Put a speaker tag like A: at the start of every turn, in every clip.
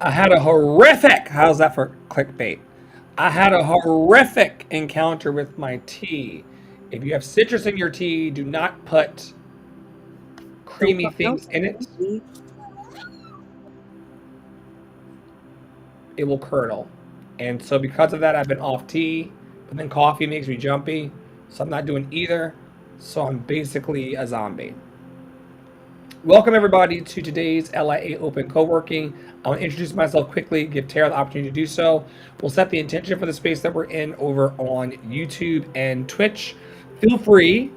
A: I had a horrific, how's that for clickbait? I had a horrific encounter with my tea. If you have citrus in your tea, do not put
B: Don't
A: creamy
B: put milk
A: things in
B: in
A: it.
B: it.
A: It will curdle. And so because of that, I've been off tea. But then coffee makes me jumpy. So I'm not doing either. So I'm basically a zombie. Welcome everybody to today's Lia Open Co-Working. I want to introduce myself quickly, give Tara the opportunity to do so. We'll set the intention for the space that we're in over on YouTube and Twitch. Feel free,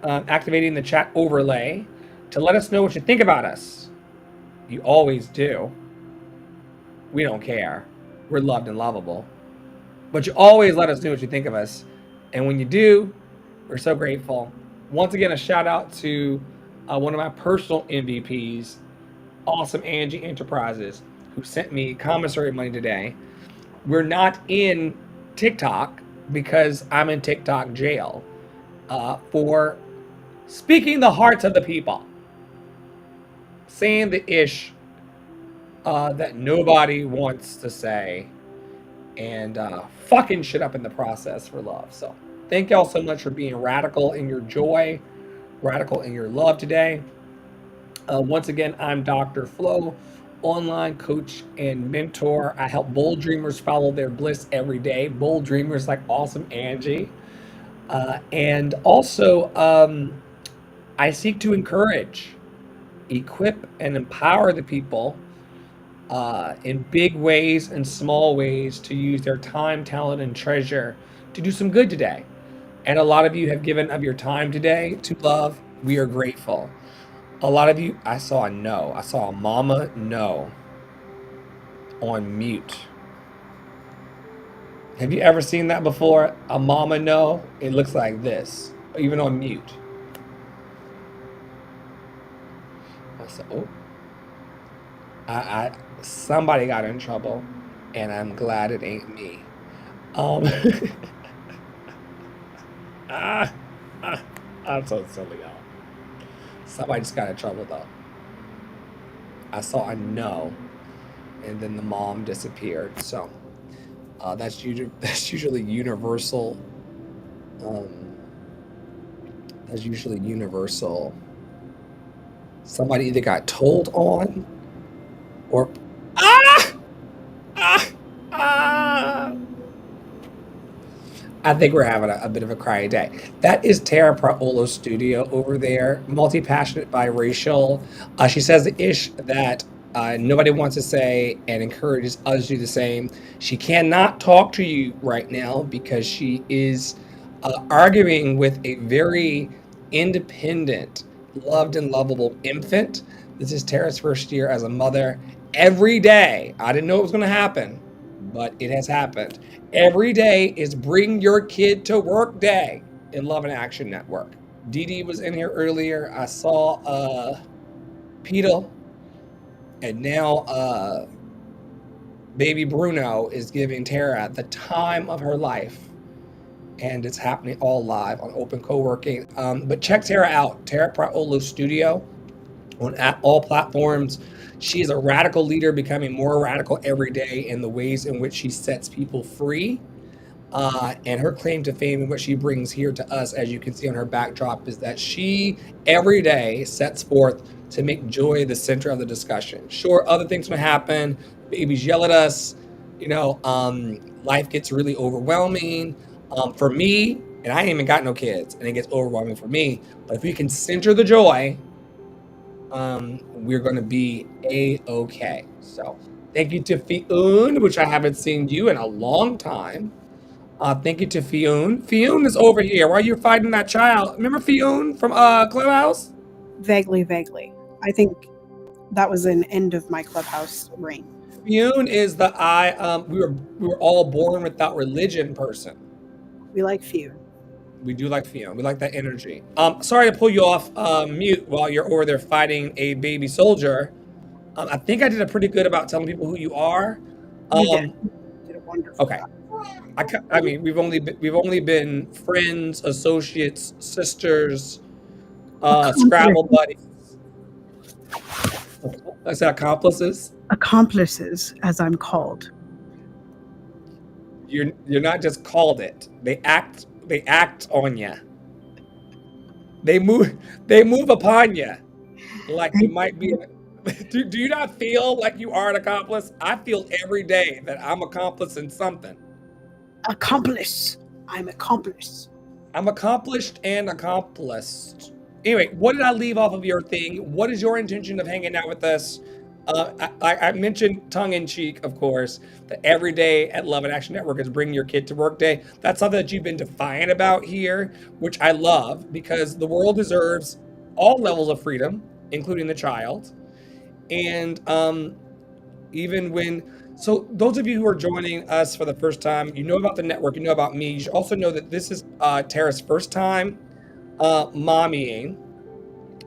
A: activating the chat overlay, to let us know what you think about us. You always do. We don't care. We're loved and lovable. But you always let us know what you think of us. And when you do, we're so grateful. Once again, a shout out to one of my personal MVPs, Awesome Angie Enterprises, who sent me commissary money today. We're not in TikTok because I'm in TikTok jail for speaking the hearts of the people, saying the ish that nobody wants to say, and fucking shit up in the process for love. So thank y'all so much for being radical in your joy, radical in your love today. Once again, I'm Dr. Flo, online coach and mentor. I help bold dreamers follow their bliss every day. Bold dreamers like Awesome Angie. And also, I seek to encourage, equip, and empower the people in big ways and small ways to use their time, talent, and treasure to do some good today. And a lot of you have given of your time today to love. We are grateful. A lot of you, I saw a no. I saw a mama no on mute. Have you ever seen that before? A mama no? It looks like this, even on mute. I said, oh, somebody got in trouble, and I'm glad it ain't me. Um, ah, ah, I'm so silly, y'all. Somebody just got in trouble though. I saw a no, and then the mom disappeared. So that's usually universal. Um, that's usually universal. Somebody either got told on, or ah ah ah. I think we're having a bit of a cry day. That is Tara Praolo's studio over there, multi-passionate, biracial. She says the ish that nobody wants to say and encourages others to do the same. She cannot talk to you right now because she is arguing with a very independent, loved and lovable infant. This is Tara's first year as a mother. Every day, I didn't know it was going to happen, but it has happened. Every day is Bring Your Kid to Work Day in Love and Action Network. Dee Dee was in here earlier. I saw Peter, and now baby Bruno is giving Tara the time of her life. And it's happening all live on Open Co-Working. But check Tara out, Tara Praolo Studio, on all platforms. She is a radical leader, becoming more radical every day in the ways in which she sets people free. And her claim to fame and what she brings here to us, as you can see on her backdrop, is that she every day sets forth to make joy the center of the discussion. Sure, other things may happen. Babies yell at us. Life gets really overwhelming. For me, and I ain't even got no kids, and it gets overwhelming for me. But if we can center the joy, we're going to be a-okay. So thank you to Fionn, which I haven't seen you in a long time. Thank you to Fionn. Fionn is over here. Why are you fighting that child? Remember Fionn from Clubhouse?
B: Vaguely, vaguely. I think that was an end of my Clubhouse reign.
A: Fionn is the we were all born without religion person.
B: We like few.
A: We do like Fionn. We like that energy. Sorry to pull you off mute while you're over there fighting a baby soldier. I think I did a pretty good about telling people who you are.
B: You did a wonderful
A: Okay.
B: job.
A: I mean, we've only been friends, associates, sisters, Scrabble buddies. I said accomplices.
B: Accomplices, as I'm called.
A: You're not just called it. They act on you. They move they move upon you like you might be. Do you not feel like you are an accomplice? I feel every day that I'm accomplice in something.
B: Accomplice. I'm accomplice.
A: I'm accomplished and accomplished. Anyway, what did I leave off of your thing? What is your intention of hanging out with us? I mentioned tongue in cheek, of course, that every day at Love and Action Network is Bring Your Kid to Work Day. That's something that you've been defiant about here, which I love because the world deserves all levels of freedom, including the child. And even when, so those of you who are joining us for the first time, you know about the network, you know about me. You should also know that this is Tara's first time mommying,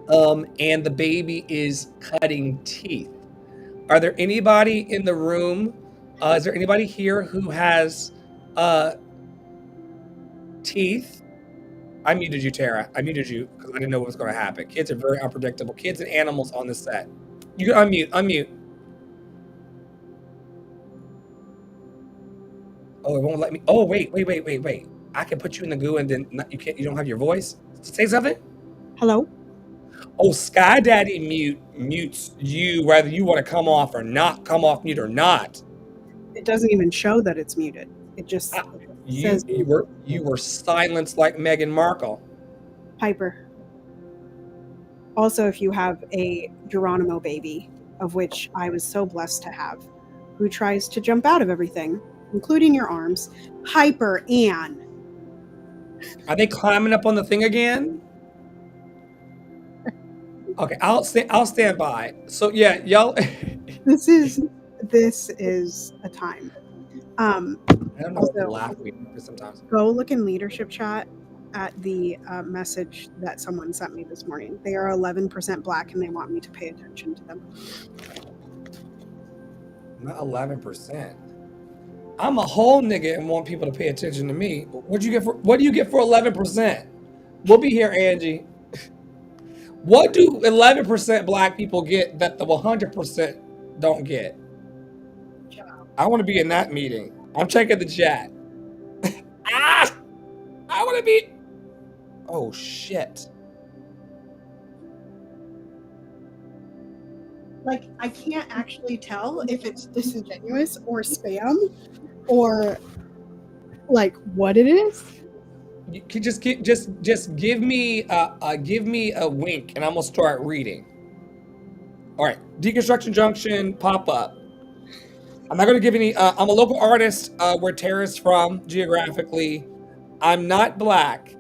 A: and the baby is cutting teeth. Are there anybody in the room? Is there anybody here who has teeth? I muted you, Tara. I muted you because I didn't know what was going to happen. Kids are very unpredictable. Kids and animals on the set. You can unmute. Oh, it won't let me. Oh, wait. I can put you in the goo and then you can't. You don't have your voice. Say something.
B: Hello?
A: Oh, Sky Daddy mutes you whether you want to come off or not, come off mute or not.
B: It doesn't even show that it's muted. It just says
A: you were silenced like Meghan Markle.
B: Piper. Also, if you have a Geronimo baby, of which I was so blessed to have, who tries to jump out of everything, including your arms, Hyper Ann.
A: Are they climbing up on the thing again? Okay, I'll stand by. So yeah, y'all.
B: This is a time.
A: I don't know what to laugh sometimes.
B: Go look in leadership chat at the message that someone sent me this morning. They are 11% black and they want me to pay attention to them.
A: Not 11%. I'm a whole nigga and want people to pay attention to me. What do you get for 11%? We'll be here, Angie. What do 11% black people get that the 100% don't get? I want to be in that meeting. I'm checking the chat. I want to be. Oh, shit.
B: Like, I can't actually tell if it's disingenuous or spam or like what it is.
A: You could just give me a wink and I'm gonna start reading. All right, Deconstruction Junction pop up. I'm not gonna give any. I'm a local artist. Where Tara's from geographically. I'm not black.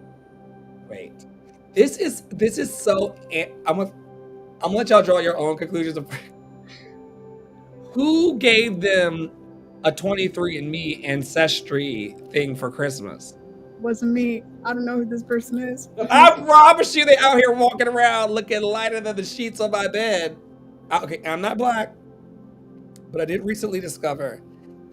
A: Wait, this is so. I'm gonna let y'all draw your own conclusions. Who gave them a 23andMe ancestry thing for Christmas?
B: Wasn't me. I don't know who this person is.
A: I promise you, they out here walking around looking lighter than the sheets on my bed. Okay, I'm not black, but I did recently discover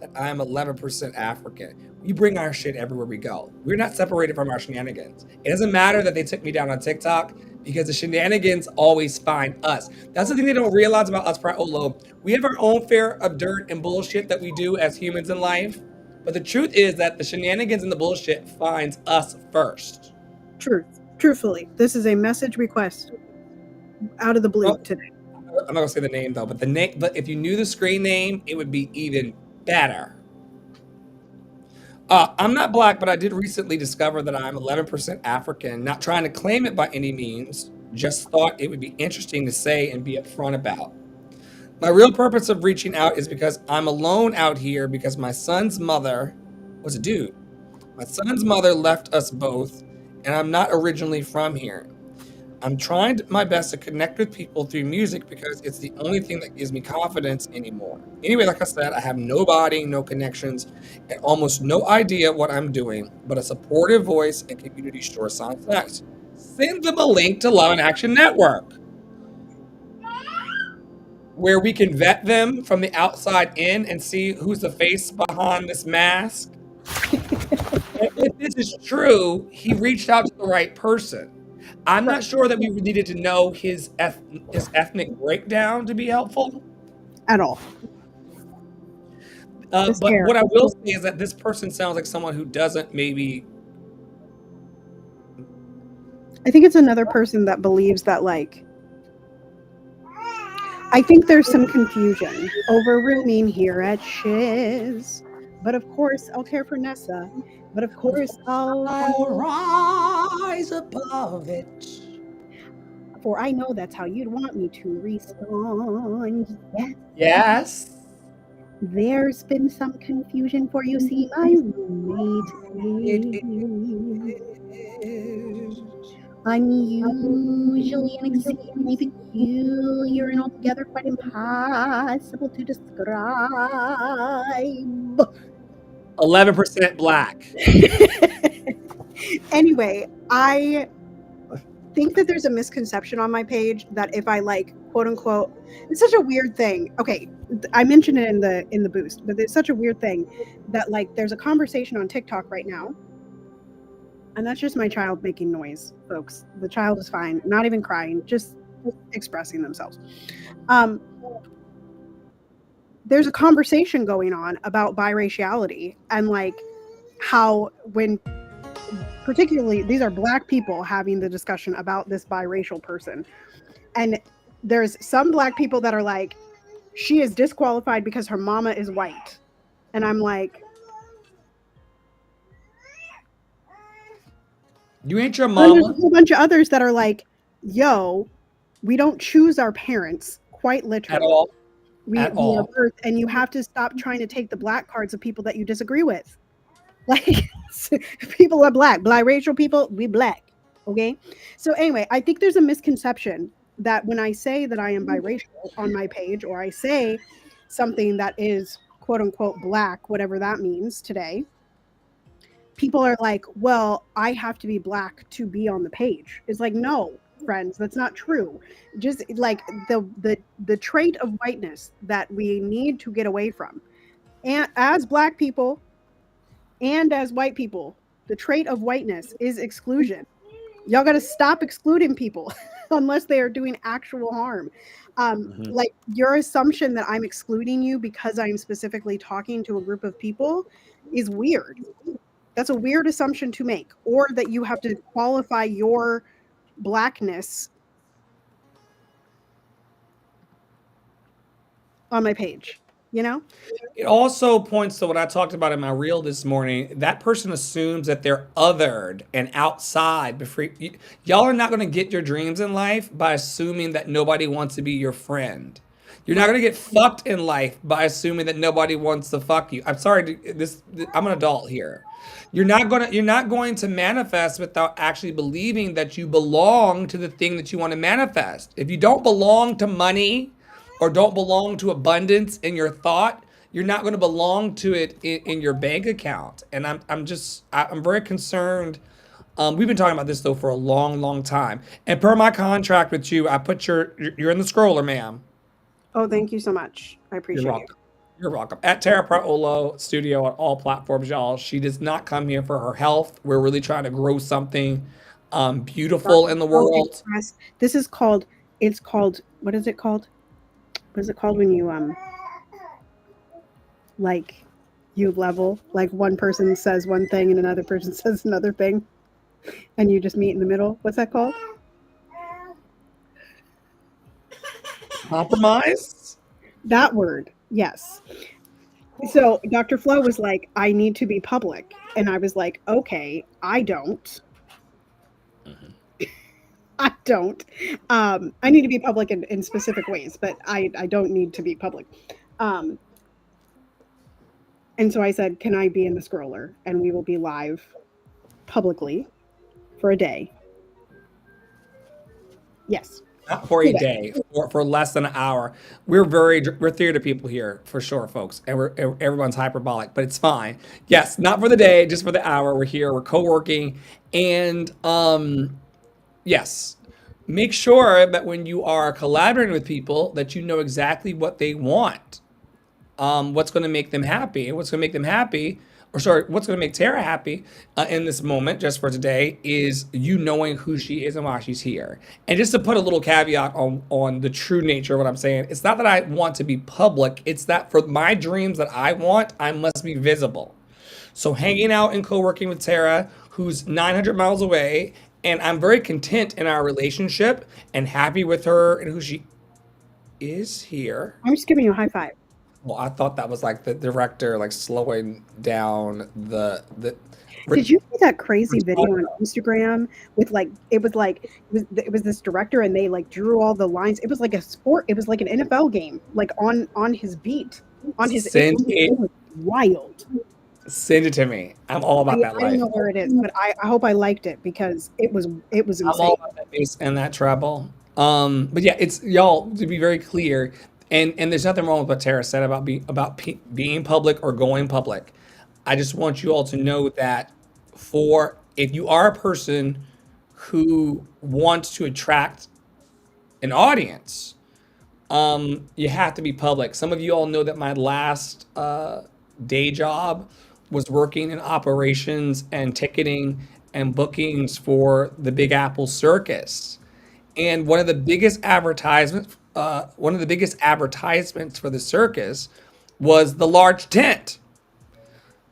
A: that I am 11% African. We bring our shit everywhere we go. We're not separated from our shenanigans. It doesn't matter that they took me down on TikTok because the shenanigans always find us. That's the thing they don't realize about us, Olo. We have our own fair of dirt and bullshit that we do as humans in life. But the truth is that the shenanigans and the bullshit finds us first.
B: Truthfully, this is a message request out of the blue today.
A: I'm not gonna say the name though, but if you knew the screen name, it would be even better. I'm not black, but I did recently discover that I'm 11% African. Not trying to claim it by any means, just thought it would be interesting to say and be upfront about. My real purpose of reaching out is because I'm alone out here because my son's mother was a dude. My son's mother left us both, and I'm not originally from here. I'm trying my best to connect with people through music because it's the only thing that gives me confidence anymore. Anyway, like I said, I have no body, no connections, and almost no idea what I'm doing, but a supportive voice and community sure sounds nice. Send them a link to Love and Action Network, where we can vet them from the outside in and see who's the face behind this mask. If this is true, he reached out to the right person. I'm not sure that we needed to know his ethnic breakdown to be helpful.
B: at all. This
A: But
B: hair.
A: what I will say is that this person sounds like someone who doesn't maybe.
B: I think it's another person that believes that, like, I think there's some confusion over rooming here at Shiz. But of course, I'll care for Nessa. But of course,
A: I'll rise above it.
B: for I know that's how you'd want me to respond. Yes,
A: Yes.
B: there's been some confusion for you. See, my roommate
A: It
B: is
A: is.
B: unusually and exceedingly peculiar and altogether quite impossible to describe.
A: 11% black.
B: Anyway, I think that there's a misconception on my page that if I, like, quote unquote, it's such a weird thing. Okay, I mentioned it in the boost, but it's such a weird thing that, like, there's a conversation on TikTok right now, and that's just my child making noise, folks. The child is fine, not even crying, just expressing themselves. There's a conversation going on about biraciality and, like, how when particularly these are black people having the discussion about this biracial person, and there's some black people that are like, she is disqualified because her mama is white, and I'm like,
A: You ain't your
B: and there's a
A: mama
B: whole bunch of others that are like, yo, we don't choose our parents, quite
A: at
B: literally.
A: all.
B: We
A: At
B: are
A: all.
B: birthed, and you have to stop trying to take the black cards of people that you disagree with. Like, people are black, biracial people, we black. Okay. So anyway, I think there's a misconception that when I say that I am biracial on my page, or I say something that is quote unquote black, whatever that means today, people are like, well, I have to be black to be on the page. It's like, no, friends, that's not true. Just like the trait of whiteness that we need to get away from. And as black people and as white people, the trait of whiteness is exclusion. Y'all got to stop excluding people unless they are doing actual harm. Like, your assumption that I'm excluding you because I'm specifically talking to a group of people is weird. That's a weird assumption to make, or that you have to qualify your blackness on my page, you know?
A: It also points to what I talked about in my reel this morning. That person assumes that they're othered and outside. Before y'all are not going to get your dreams in life by assuming that nobody wants to be your friend. You're not going to get fucked in life by assuming that nobody wants to fuck you. I'm sorry, I'm an adult here. You're not going to manifest without actually believing that you belong to the thing that you want to manifest. If you don't belong to money or don't belong to abundance in your thought, you're not going to belong to it in your bank account. And I'm very concerned. We've been talking about this though for a long, long time. And per my contract with you, I put you're in the scroller, ma'am.
B: Oh, thank you so much. I
A: You're
B: appreciate you.
A: welcome. You're welcome. At Tara Praolo Studio on all platforms, y'all. She does not come here for her health. We're really trying to grow something beautiful in the world.
B: This is called, it's called, what is it called? What is it called when you, like, you level, like one person says one thing and another person says another thing, and you just meet in the middle? What's that called?
A: Compromise?
B: That word, yes. So Dr. Flo was like, I need to be public. And I was like, okay, I don't. I don't. I need to be public in specific ways, but I don't need to be public. Um, and so I said, can I be in the scroller? And we will be live publicly for a day. Yes.
A: Not for a day, for less than an hour. We're theater people here for sure, folks, and everyone's hyperbolic, but it's fine. Yes, not for the day, just for the hour. We're here. We're co-working, and yes, make sure that when you are collaborating with people, that you know exactly what they want, what's going to make them happy, and what's going to make them happy or sorry, what's going to make Tara happy in this moment, just for today, is you knowing who she is and why she's here. And just to put a little caveat on the true nature of what I'm saying, it's not that I want to be public. It's that for my dreams that I want, I must be visible. So hanging out and co-working with Tara, who's 900 miles away, and I'm very content in our relationship and happy with her and who she is here.
B: I'm just giving you a high five.
A: Well, I thought that was like the director like slowing down the
B: Did you see that crazy video on Instagram with it was this director and they like drew all the lines. It was like a sport. It was like an NFL game, like on his beat, on his.
A: send
B: It
A: it
B: was wild.
A: send it to me. I'm all about that
B: I don't
A: life.
B: know where it is, but I hope I liked it because it was
A: I'm all
B: insane.
A: about that bass and that treble. But yeah, it's y'all to be very clear, and there's nothing wrong with what Tara said about being public or going public. I just want you all to know that for if you are a person who wants to attract an audience, you have to be public. Some of you all know that my last day job was working in operations and ticketing and bookings for the Big Apple Circus. And one of the biggest advertisements for the circus was the large tent.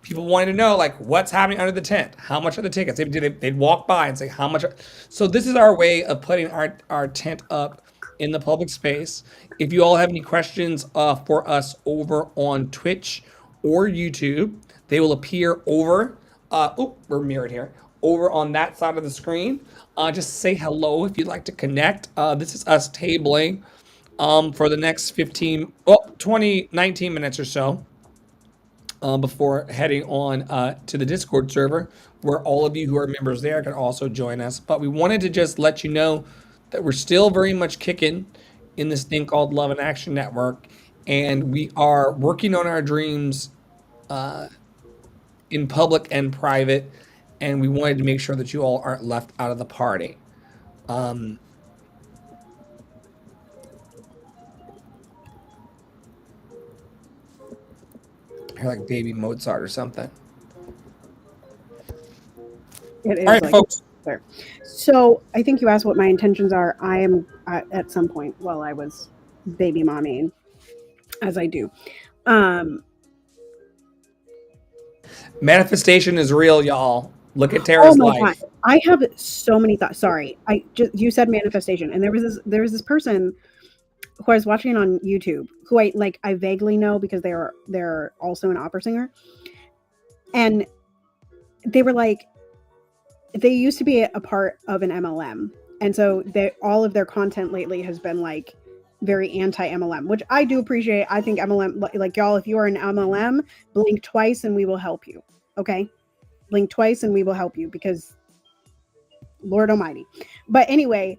A: People wanted to know like what's happening under the tent, how much are the tickets. They'd walk by and say how much. So this is our way of putting our tent up in the public space. If you all have any questions for us over on Twitch or YouTube, they will appear over. We're mirrored here. Over on that side of the screen. Just say hello if you'd like to connect. This is us tabling for the next 20, 19 minutes or so before heading on to the Discord server, where all of you who are members there can also join us. But we wanted to just let you know that we're still very much kicking in this thing called Love and Action Network, and we are working on our dreams in public and private, and we wanted to make sure that you all aren't left out of the party. Um, you're like baby Mozart or something.
B: It
A: All
B: is
A: right,
B: like
A: folks.
B: there. So I think you asked what my intentions are. I am at some point while I was baby mommying, as I do. Um,
A: Manifestation is real, y'all. Look at
B: oh
A: Tara's
B: my god,
A: life.
B: I have so many thoughts. Sorry, I just you said manifestation, and there was this person who I was watching on YouTube who I vaguely know because they're also an opera singer, and they were like they used to be a part of an MLM, and so all of their content lately has been like very anti MLM, which I do appreciate. I think MLM, like y'all, if you are an MLM, blink twice and we will help you. Okay, blink twice and we will help you because Lord Almighty. But anyway,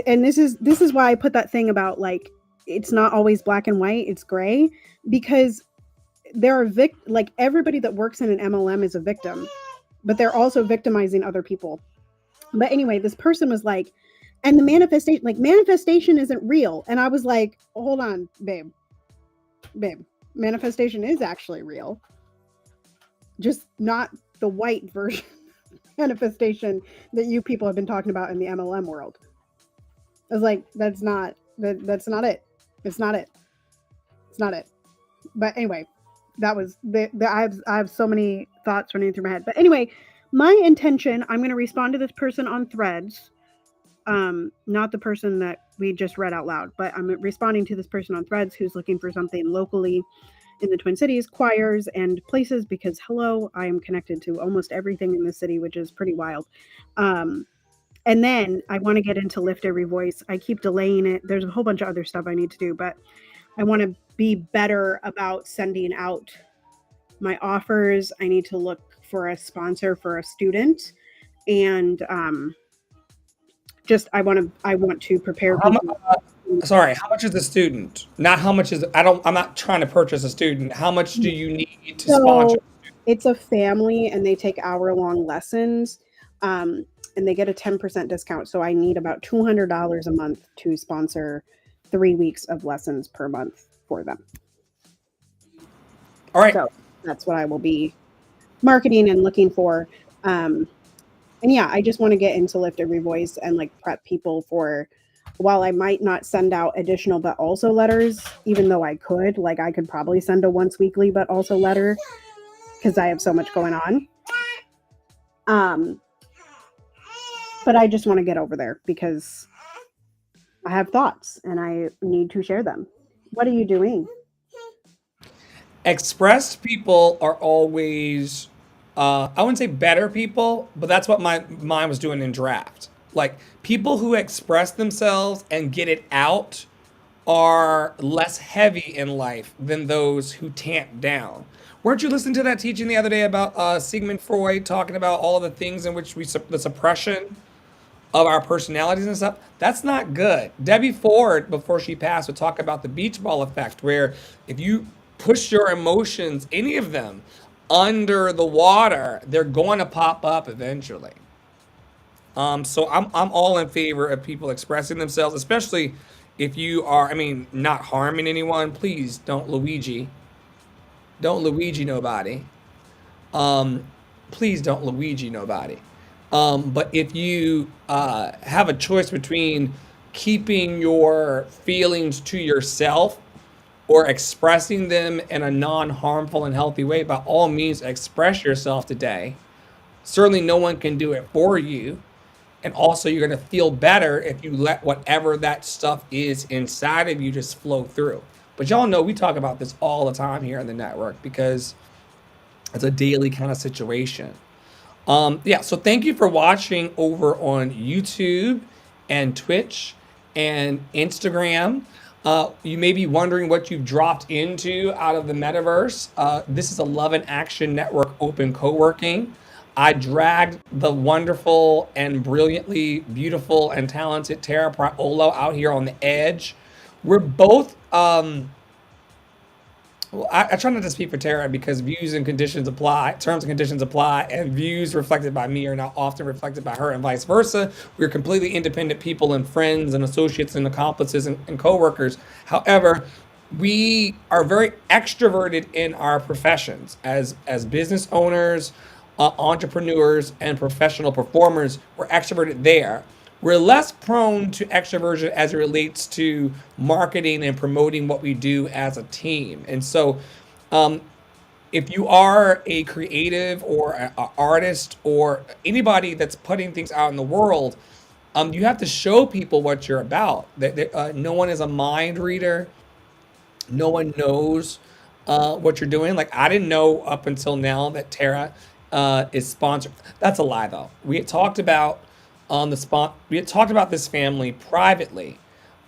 B: and this is why I put that thing about like it's not always black and white; it's gray because there are like everybody that works in an MLM is a victim, but they're also victimizing other people. But anyway, this person was like, and the manifestation isn't real. And I was like, hold on, babe, manifestation is actually real. Just not the white version manifestation that you people have been talking about in the MLM world. I was like, that's not it. It's not it. It's not it. But anyway, that was I have so many thoughts running through my head. But anyway, my intention, I'm going to respond to this person on Threads. Not the person that we just read out loud, but I'm responding to this person on Threads who's looking for something locally in the Twin Cities, choirs and places, because hello, I am connected to almost everything in the city, which is pretty wild. And then I want to get into Lift Every Voice. I keep delaying it. There's a whole bunch of other stuff I need to do, but I want to be better about sending out my offers. I need to look for a sponsor for a student, and just I want to prepare
A: How,
B: people.
A: sorry, how much is the student? Not how much is I'm not trying to purchase a student. How much do you need to sponsor?
B: So it's a family, and they take hour-long lessons, and they get a 10% discount. So I need about $200 a month to sponsor 3 weeks of lessons per month for them.
A: All right.
B: So That's what I will be marketing and looking for. Um, and yeah, I just want to get into Lift Every Voice and like prep people for, while I might not send out additional but also letters, even though I could, like I could probably send a once weekly but also letter because I have so much going on. Um, but I just want to get over there because I have thoughts and I need to share them. What are you doing?
A: Expressed people are always, I wouldn't say better people, but that's what my mind was doing in draft. Like people who express themselves and get it out are less heavy in life than those who tamp down. Weren't you listening to that teaching the other day about Sigmund Freud talking about all of the things in which the suppression of our personalities and stuff? That's not good. Debbie Ford, before she passed, would talk about the beach ball effect, where if you push your emotions, any of them, under the water, they're going to pop up eventually. So I'm all in favor of people expressing themselves, especially if you are, I mean, not harming anyone. Please don't Luigi nobody. Um, please don't Luigi nobody. But if you have a choice between keeping your feelings to yourself or expressing them in a non-harmful and healthy way, by all means, express yourself today. Certainly, no one can do it for you. And also, you're going to feel better if you let whatever that stuff is inside of you just flow through. But y'all know we talk about this all the time here on the network because it's a daily kind of situation. Yeah, so thank you for watching over on YouTube and Twitch and Instagram. You may be wondering what you've dropped into out of the metaverse. This is a Love and Action Network Open Co-Working. I dragged the wonderful and brilliantly beautiful and talented Tara Praolo out here on the edge. We're both well, I try not to speak for Tara because views and conditions apply, terms and conditions apply, and views reflected by me are not often reflected by her, and vice versa. We're completely independent people and friends and associates and accomplices and coworkers. However, we are very extroverted in our professions as business owners, entrepreneurs, and professional performers. We're extroverted there. We're less prone to extroversion as it relates to marketing and promoting what we do as a team. And so, um, if you are a creative or a artist or anybody that's putting things out in the world, you have to show people what you're about. No one is a mind reader. No one knows what you're doing. Like I didn't know up until now that Tara is sponsored. That's a lie, though. We had talked about on the spot. We had talked about this family privately,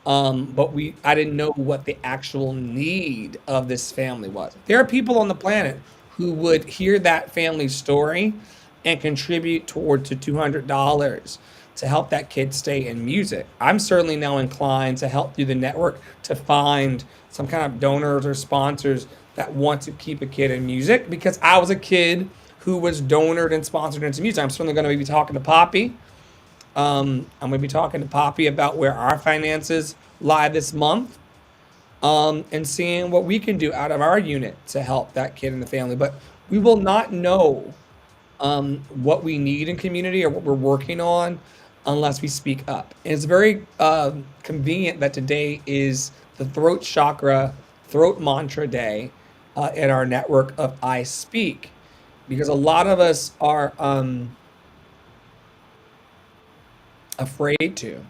A: but we I didn't know what the actual need of this family was. There are people on the planet who would hear that family story and contribute toward to $200 to help that kid stay in music. I'm certainly now inclined to help through the network to find some kind of donors or sponsors that want to keep a kid in music because I was a kid who was donored and sponsored into music. I'm certainly going to be talking to Poppy. I'm going to be talking to Poppy about where our finances lie this month, and seeing what we can do out of our unit to help that kid and the family. But we will not know what we need in community or what we're working on unless we speak up. And it's very convenient that today is the throat chakra, throat mantra day in our network of I Speak, because a lot of us are afraid to.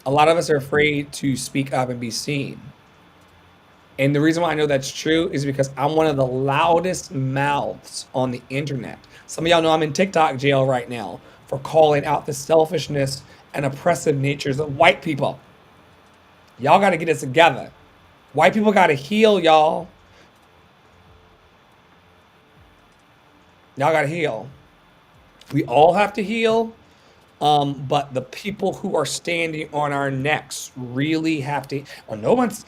A: A lot of us are afraid to speak up and be seen. And the reason why I know that's true is because I'm one of the loudest mouths on the internet. Some of y'all know I'm in TikTok jail right now for calling out the selfishness and oppressive natures of white people. Y'all got to get it together. White people got to heal, y'all. Y'all got to heal. We all have to heal. But the people who are standing on our necks really have to. Well, no one's.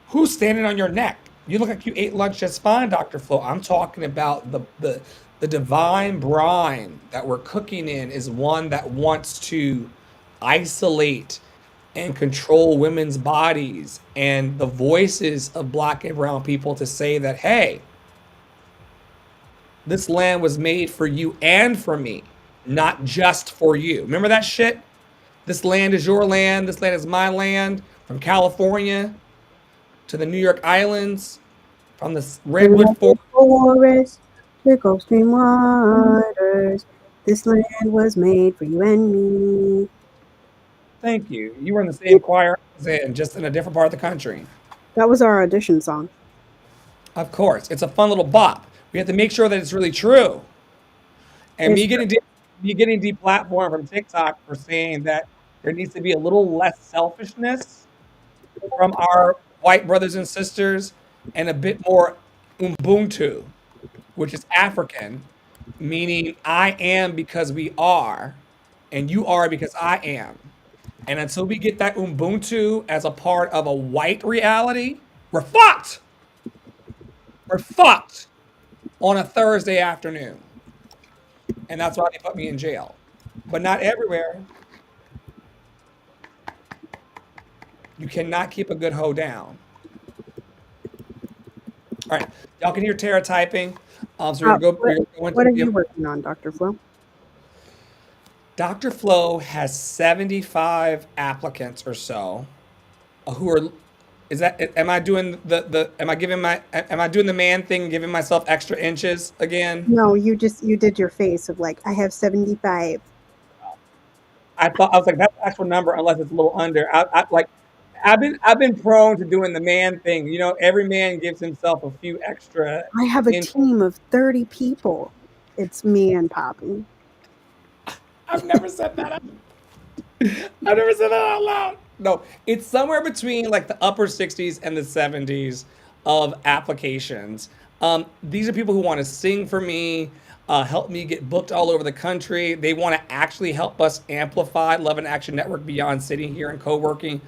A: Who's standing on your neck? You look like you ate lunch just fine, Dr. Flo. I'm talking about the divine brine that we're cooking in is one that wants to isolate and control women's bodies and the voices of black and brown people to say that, hey, this land was made for you and for me, not just for you. Remember that shit? This land is your land. This land is my land. From California to the New York Islands, from the redwood forest.
B: Forest to Gulf Stream waters. This land was made for you and me.
A: Thank you. You were in the same choir I was in, just in a different part of the country.
B: That was our audition song.
A: Of course, it's a fun little bop. We have to make sure that it's really true. And
B: It's
A: me getting deplatformed from TikTok for saying that there needs to be a little less selfishness from our white brothers and sisters and a bit more Ubuntu, which is African, meaning I am because we are, and you are because I am. And until we get that Ubuntu as a part of a white reality, we're fucked. We're fucked on a Thursday afternoon. And that's why they put me in jail. But not everywhere. You cannot keep a good hoe down. All right, y'all can hear Tara typing. So we're going
B: what are
A: to
B: you working on, Dr. Flo?
A: Dr. Flo has 75 applicants or so who are. Is that? Am I doing Am I giving my? Am I doing the man thing, giving myself extra inches again?
B: No, you did your face of like, I have 75.
A: I was like, that's the actual number, unless it's a little under. I've been prone to doing the man thing. You know, every man gives himself a few extra.
B: I have a team of 30 people. It's me and Poppy.
A: I've never said that. I've never said that out loud. No, it's somewhere between like the upper 60s and the 70s of applications. These are people who want to sing for me, help me get booked all over the country. They want to actually help us amplify Love and Action Network beyond sitting here and co-working.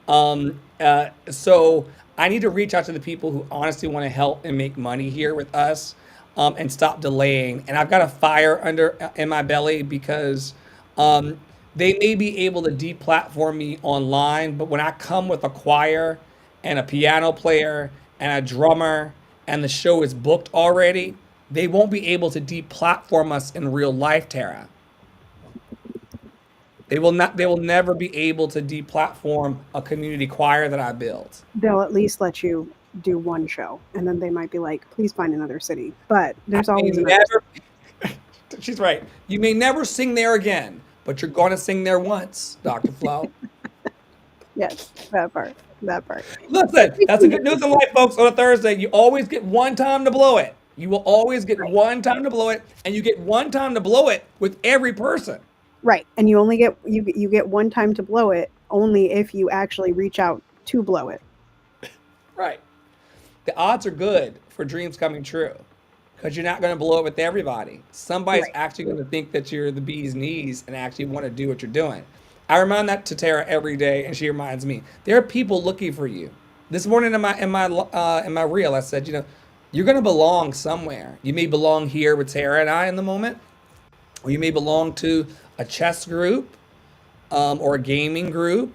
A: So I need to reach out to the people who honestly want to help and make money here with us, and stop delaying. And I've got a fire in my belly because they may be able to deplatform me online, but when I come with a choir and a piano player and a drummer and the show is booked already, they won't be able to deplatform us in real life, Tara. They will not. They will never be able to deplatform a community choir that I built.
B: They'll at least let you do one show, and then they might be like, please find another city. But there's always
A: never. She's right. You may never sing there again, but you're going to sing there once, Dr. Flo.
B: Yes, that part. That part.
A: Listen, that's the good news in life, folks. On a Thursday, you always get one time to blow it. You will always get one time to blow it, and you get one time to blow it with every person.
B: Right, and you only get you get one time to blow it only if you actually reach out to blow it.
A: Right. The odds are good for dreams coming true because you're not going to blow it with everybody. Somebody's actually going to think that you're the bee's knees and actually want to do what you're doing. I remind that to Tara every day, and she reminds me. There are people looking for you. This morning in my reel, I said, you're going to belong somewhere. You may belong here with Tara and I in the moment, or you may belong to a chess group, or a gaming group.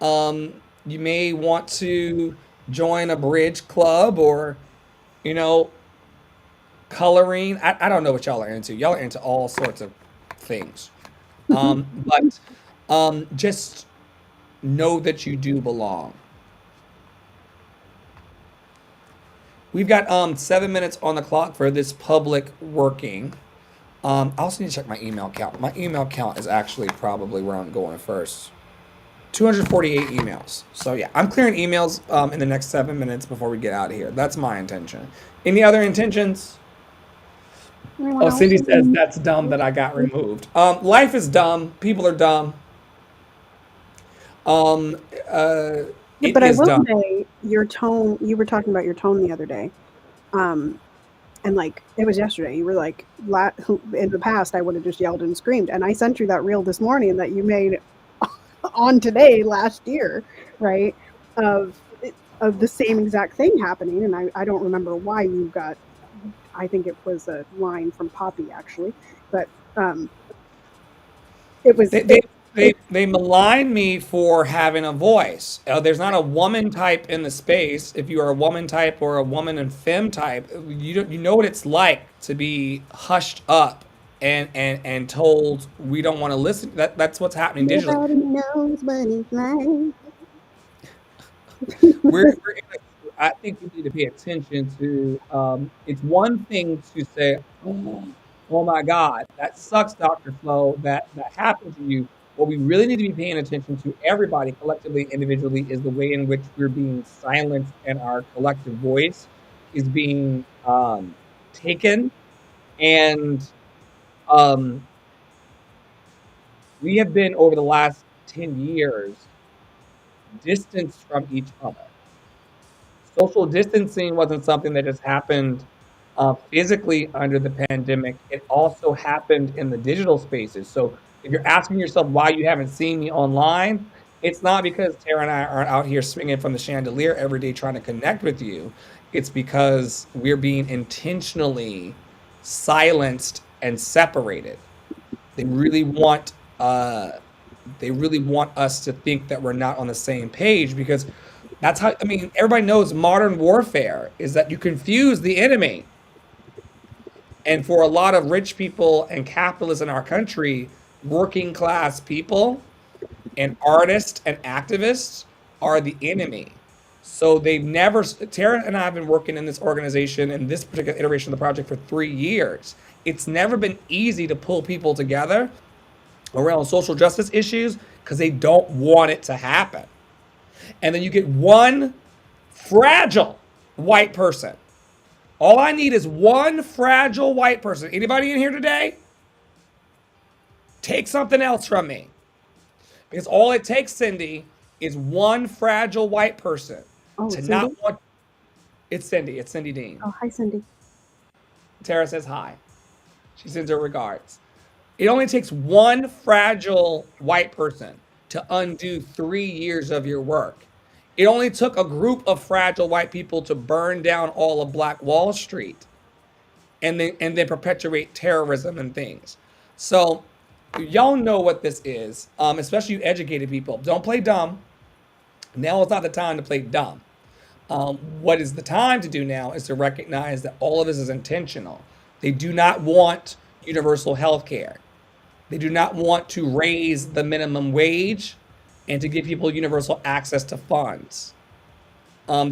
A: You may want to join a bridge club or, coloring. I don't know what y'all are into. Y'all are into all sorts of things. But just know that you do belong. We've got 7 minutes on the clock for this public working. I also need to check my email count. My email count is actually probably where I'm going first. 248 emails. So yeah, I'm clearing emails in the next 7 minutes before we get out of here. That's my intention. Any other intentions? Oh, Cindy says that's dumb that I got removed. Life is dumb. People are dumb.
B: Yeah, but I will say your tone. You were talking about your tone the other day, and like it was yesterday. You were like, in the past, I would have just yelled and screamed. And I sent you that reel this morning that you made on today last year, right? Of the same exact thing happening, and I don't remember why you got. I think it was a line from Poppy actually, but it was.
A: they malign me for having a voice. There's not a woman type in the space. If you are a woman type or a woman and femme type, you know what it's like to be hushed up and told we don't want to listen. That's what's happening digitally.
C: Nobody knows what it's like.
A: We're in I think we need to pay attention to. It's one thing to say, "Oh my God, that sucks, Doctor Flo. That happened to you." What we really need to be paying attention to, everybody collectively, individually, is the way in which we're being silenced and our collective voice is being taken. And um, we have been over the last 10 years distanced from each other. Social distancing wasn't something that just happened physically under the pandemic. It also happened in the digital spaces. So if you're asking yourself why you haven't seen me online, it's not because Tara and I aren't out here swinging from the chandelier every day trying to connect with you. It's because we're being intentionally silenced and separated. They really want uh, they really want us to think that we're not on the same page because that's how, I mean, everybody knows modern warfare is that you confuse the enemy. And for a lot of rich people and capitalists in our country, working class people and artists and activists are the enemy. So they've never, Tara and I have been working in this organization in this particular iteration of the project for 3 years. It's never been easy to pull people together around social justice issues because they don't want it to happen. And then you get one fragile white person. All I need is one fragile white person. Anybody in here today? Take something else from me. Because all it takes, Cindy, is one fragile white person
C: Oh,
A: to
C: Cindy?
A: not want. It's Cindy. It's Cindy Dean.
C: Oh, hi, Cindy.
A: Tara says hi. She sends her regards. It only takes one fragile white person to undo 3 years of your work. It only took a group of fragile white people to burn down all of Black Wall Street and then perpetuate terrorism and things. So y'all know what this is, especially you educated people. Don't play dumb. Now is not the time to play dumb. What is the time to do now is to recognize that all of this is intentional. They do not want universal health care. They do not want to raise the minimum wage and to give people universal access to funds.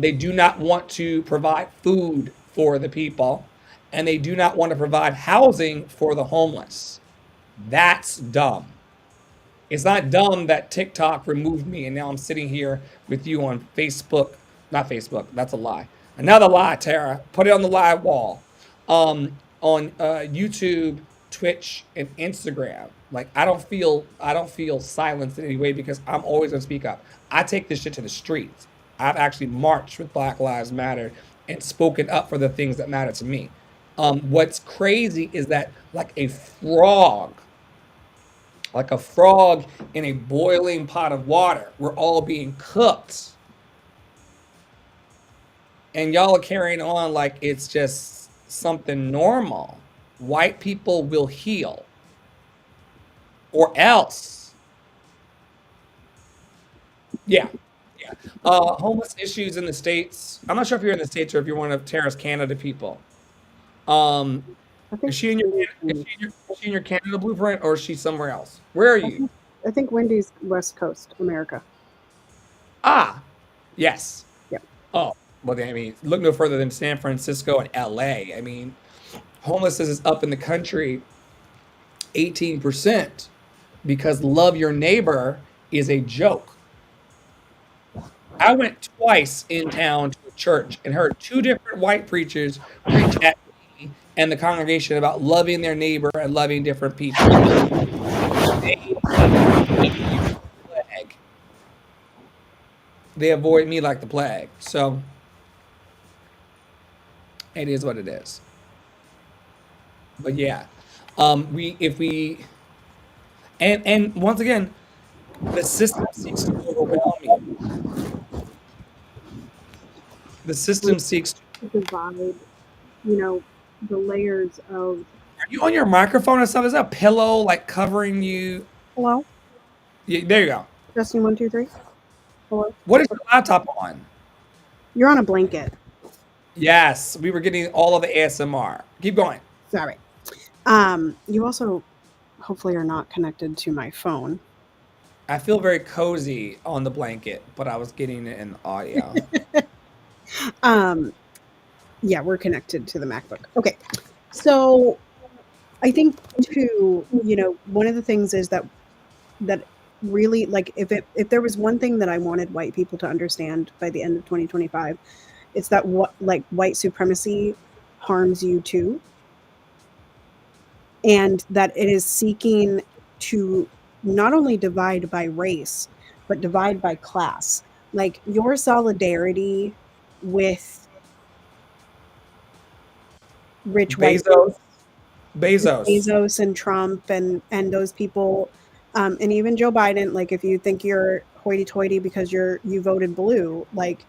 A: They do not want to provide food for the people, and they do not want to provide housing for the homeless. That's dumb. It's not dumb that TikTok removed me and now I'm sitting here with you on Facebook. Not Facebook, that's a lie. Another lie, Tara. Put it on the live wall. On YouTube, Twitch, and Instagram. Like I don't feel silenced in any way because I'm always gonna speak up. I take this shit to the streets. I've actually marched with Black Lives Matter and spoken up for the things that matter to me. What's crazy is that like a frog in a boiling pot of water. We're all being cooked. And y'all are carrying on like it's just something normal. White people will heal. Or else. Yeah. Yeah. Homeless issues in the States. I'm not sure if you're in the States or if you're one of Tara's Canada people. Um,
C: I
A: is
C: think
A: she in your is she in your Canada blueprint or is she somewhere else? Where are
C: I
A: you?
C: think I think Wendy's West Coast, America.
A: Ah, yes.
C: Yeah.
A: Oh, well, then, I mean, look no further than San Francisco and LA. I mean, homelessness is up in the country 18% because love your neighbor is a joke. I went twice in town to a church and heard two different white preachers preach at me and the congregation about loving their neighbor and loving different people. They avoid you like the plague. They avoid me like the plague. So it is what it is. But yeah, we if we and once again, the system seeks to overwhelm you. The
C: We
A: system seeks to.
C: divide, the layers of
A: Are you on your microphone or something? Is that a pillow like covering you?
C: hello.
A: Yeah, there you go.
C: Testing 1, 2, 3. Hello.
A: What is your laptop on?
C: You're on a blanket.
A: Yes, we were getting all of the ASMR. Keep going.
C: Sorry. You also hopefully are not connected to my phone.
A: I feel very cozy on the blanket, but I was getting it in the audio.
C: Um, yeah, we're connected to the MacBook. Okay. So I think too, one of the things is that really, like, if there was one thing that I wanted white people to understand by the end of 2025, it's that what like white supremacy harms you too, and that it is seeking to not only divide by race, but divide by class. Like your solidarity with rich white
A: Bezos.
C: with
A: Bezos.
C: Bezos and Trump and those people, and even Joe Biden. Like, if you think you're hoity-toity because you voted blue, like,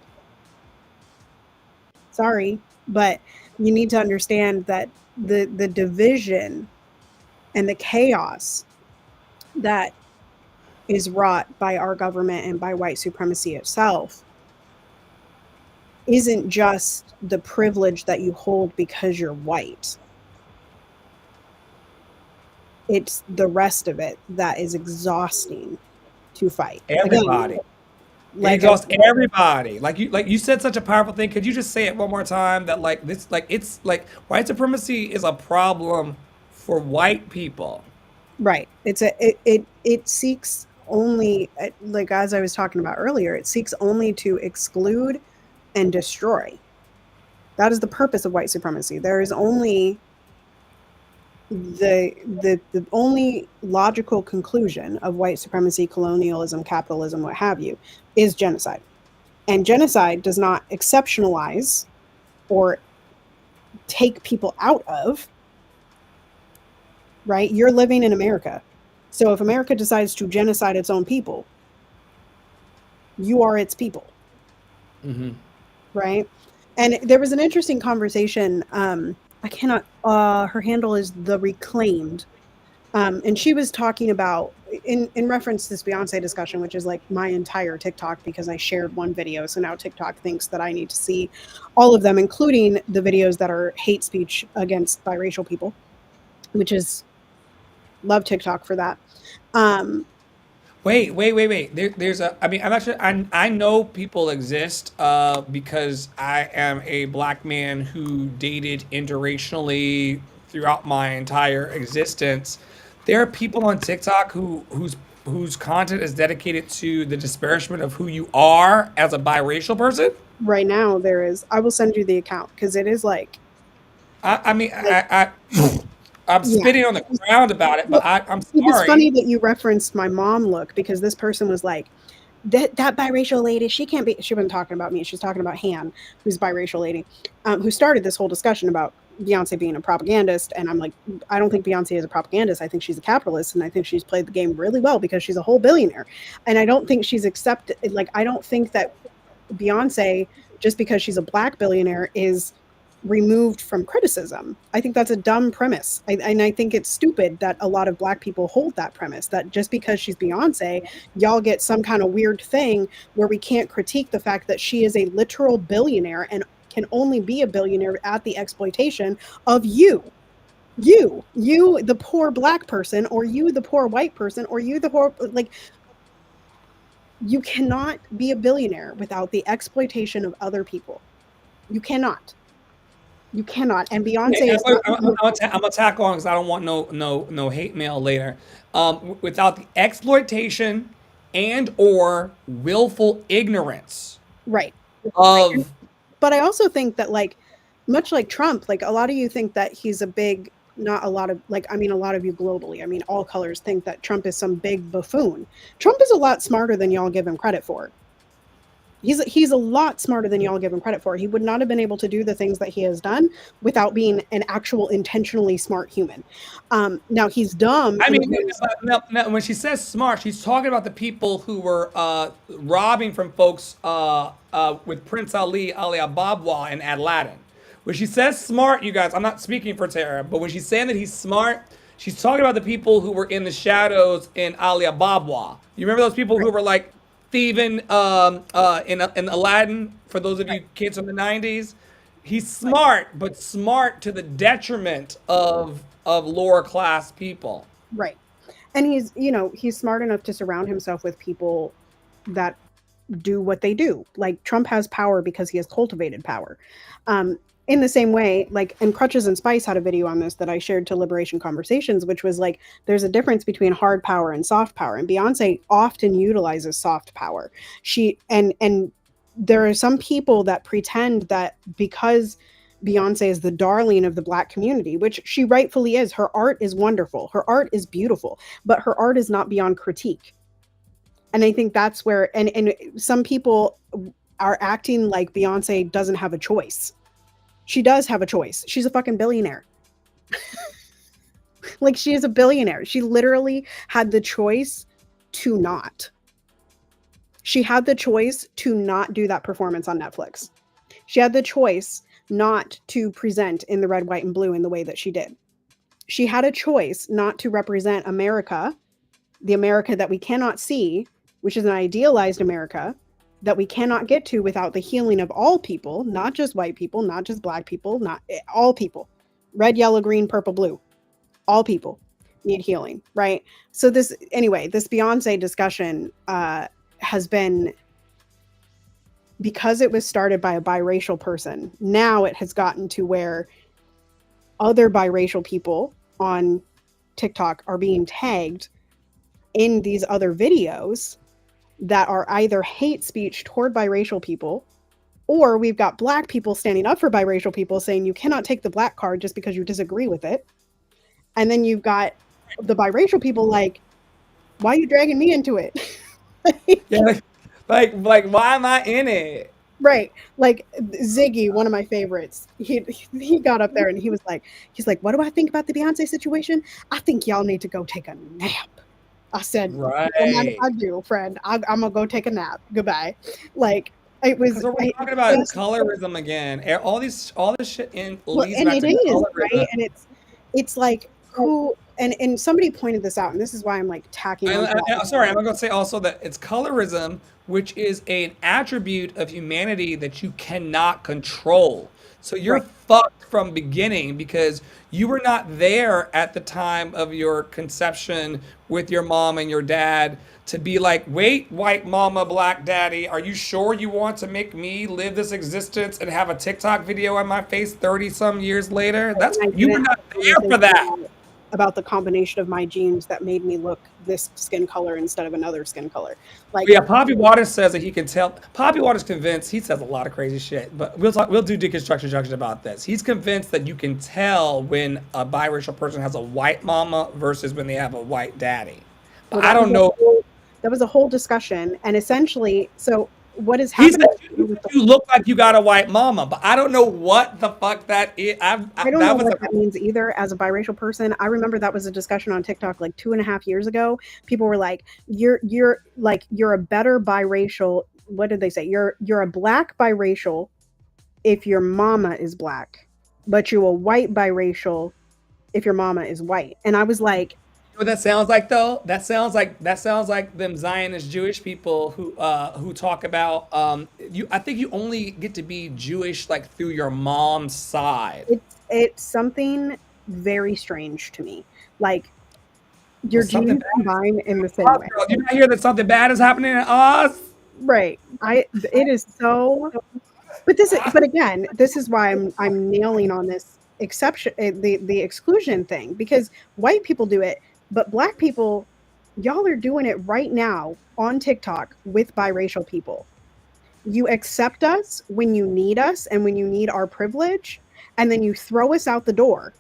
C: sorry, but you need to understand that the division and the chaos that is wrought by our government and by white supremacy itself isn't just the privilege that you hold because you're white. It's the rest of it that is exhausting to fight. Again,
A: Everybody. It
C: like I
A: exhausts everybody. Like you said such a powerful thing. Could you just say it one more time? That like this like it's like white supremacy is a problem for white people.
C: right. It seeks only, like as I was talking about earlier, it seeks only to exclude and destroy. That is the purpose of white supremacy. There is only the only logical conclusion of white supremacy, colonialism, capitalism, what have you, is genocide. And genocide does not exceptionalize or take people out of, right? You're living in America. So if America decides to genocide its own people, you are its people,
A: Hmm.
C: right? And there was an interesting conversation. I cannot, her handle is The Reclaimed. And she was talking about, in reference to this Beyonce discussion, which is like my entire TikTok because I shared one video. So now TikTok thinks that I need to see all of them, including the videos that are hate speech against biracial people, which is love TikTok for that. Um,
A: Wait. There's a. I mean, I'm actually. I know people exist. Because I am a black man who dated interracially throughout my entire existence. There are people on TikTok whose content is dedicated to the disparagement of who you are as a biracial person.
C: right now there is, I will send you the account because it is
A: I mean,
C: like,
A: I'm
C: yeah.
A: spitting on the ground about it, but
C: Well,
A: I'm
C: it was
A: sorry.
C: funny that you referenced my mom look because this person was like, that biracial lady, she can't be. She wasn't talking about me. She's talking about Han, who's a biracial lady, who started this whole discussion about Beyonce being a propagandist. And I'm like, I don't think Beyonce is a propagandist. I think she's a capitalist, and I think she's played the game really well because she's a whole billionaire. And I don't think she's accepted. Like, I don't think that Beyonce, just because she's a black billionaire, is removed from criticism. I think that's a dumb premise. And I think it's stupid that a lot of black people hold that premise that just because she's Beyonce, y'all get some kind of weird thing where we can't critique the fact that she is a literal billionaire and can only be a billionaire at the exploitation of you. You, the poor black person, or you, the poor white person, or you, the poor, like, you cannot be a billionaire without the exploitation of other people. You cannot. You cannot. And Beyonce
A: Yeah,
C: is not.
A: I'm gonna tack on because I don't want no hate mail later. Without the exploitation and or willful ignorance
C: Right. Right.
A: of.
C: But I also think that, like, much like Trump, like, a lot of you think that he's a big, not a lot of, like, I mean, a lot of you globally, I mean, all colors think that Trump is some big buffoon. Trump is a lot smarter than y'all give him credit for. He's a lot smarter than y'all give him credit for. He would not have been able to do the things that he has done without being an actual intentionally smart human. Now he's dumb
A: I
C: in
A: mean,
C: terms.
A: no, when she says smart, she's talking about the people who were robbing from folks with Prince Ali Ababwa and Aladdin. When she says smart, you guys, I'm not speaking for Tara, but when she's saying that he's smart, She's talking about the people who were in the shadows in Alibaba. You remember those people who
C: Right.
A: were like thieving in Aladdin? For those of
C: Right.
A: you kids from the '90s, he's smart, but smart to the detriment of lower class people.
C: Right. And he's, he's smart enough to surround himself with people that do what they do. Like Trump has power because he has cultivated power. In the same way, like, and Crutches and Spice had a video on this that I shared to Liberation Conversations, which was like, there's a difference between hard power and soft power. And Beyonce often utilizes soft power. And there are some people that pretend that because Beyonce is the darling of the Black community, which she rightfully is. Her art is wonderful. Her art is beautiful, but her art is not beyond critique. And I think that's where, and some people are acting like Beyonce doesn't have a choice. She does have a choice. She's a fucking billionaire. Like, she is a billionaire. She literally had the choice to not. She had the choice to not do that performance on Netflix. She had the choice not to present in the red, white, and blue in the way that she did. She had a choice not to represent America, the America that we cannot see, which is an idealized America that we cannot get to without the healing of all people, not just white people, not just Black people, not all people. Red, yellow, green, purple, blue. All people need healing, right? So this Beyonce discussion has been, because it was started by a biracial person, now it has gotten to where other biracial people on TikTok are being tagged in these other videos that are either hate speech toward biracial people, or we've got Black people standing up for biracial people saying you cannot take the Black card just because you disagree with it. And then you've got the biracial people like, why are you dragging me into it?
A: Yeah, like why am I in it?
C: Right. Like Ziggy, one of my favorites, he got up there and he's like, what do I think about the Beyonce situation? I think y'all need to go take a nap. I said, don't mind if
A: Right.
C: I do, friend. I'm gonna go take a nap. Goodbye. Like, it was,
A: Because we're talking about colorism again. All this shit
C: well,
A: leads
C: and
A: back
C: it
A: to
C: is,
A: colorism.
C: right? And it's like, who, and somebody pointed this out, and this is why I'm like tacking onto that.
A: Sorry, I'm going to say also that it's colorism, which is an attribute of humanity that you cannot control. So you're
C: Right.
A: fucked from beginning because you were not there at the time of your conception with your mom and your dad to be like, wait, white mama, black daddy, are you sure you want to make me live this existence and have a TikTok video on my face 30 some years later?
C: And I
A: You were
C: didn't
A: not
C: have
A: there for
C: conversations
A: that.
C: about the combination of my genes that made me look this skin color instead of another skin color. Like,
A: Yeah, Poppy Waters says that he can tell. Poppy Waters convinced. He says a lot of crazy shit, but we'll talk. We'll do deconstruction junction about this. He's convinced that you can tell when a biracial person has a white mama versus when they have a white daddy.
C: well,
A: But I don't know.
C: that was a whole discussion, and essentially, so what is
A: He said
C: happening
A: you,
C: with the,
A: you look like you got a white mama, but I don't know what the fuck that is.
C: I don't know
A: That was
C: what
A: a
C: that means either as a biracial person. I remember that was a discussion on TikTok like 2.5 years ago. People were like, you're a better biracial. What did they say? You're a Black biracial if your mama is Black, but you're a white biracial if your mama is white. And I was like,
A: You know what that sounds like though? That sounds like them Zionist Jewish people who talk about you. I think you only get to be Jewish like through your mom's side.
C: it's something very strange to me. Like,
A: Well,
C: your
A: something
C: genes
A: bad is
C: combine in the
A: happening
C: same
A: to us,
C: way.
A: girl. You not hear that something bad is happening to us?
C: Right. It is so, but again, this is why I'm nailing on this exception, the exclusion thing, because white people do it, but Black people, y'all are doing it right now on TikTok with biracial people. You accept us when you need us and when you need our privilege, and then you throw us out the door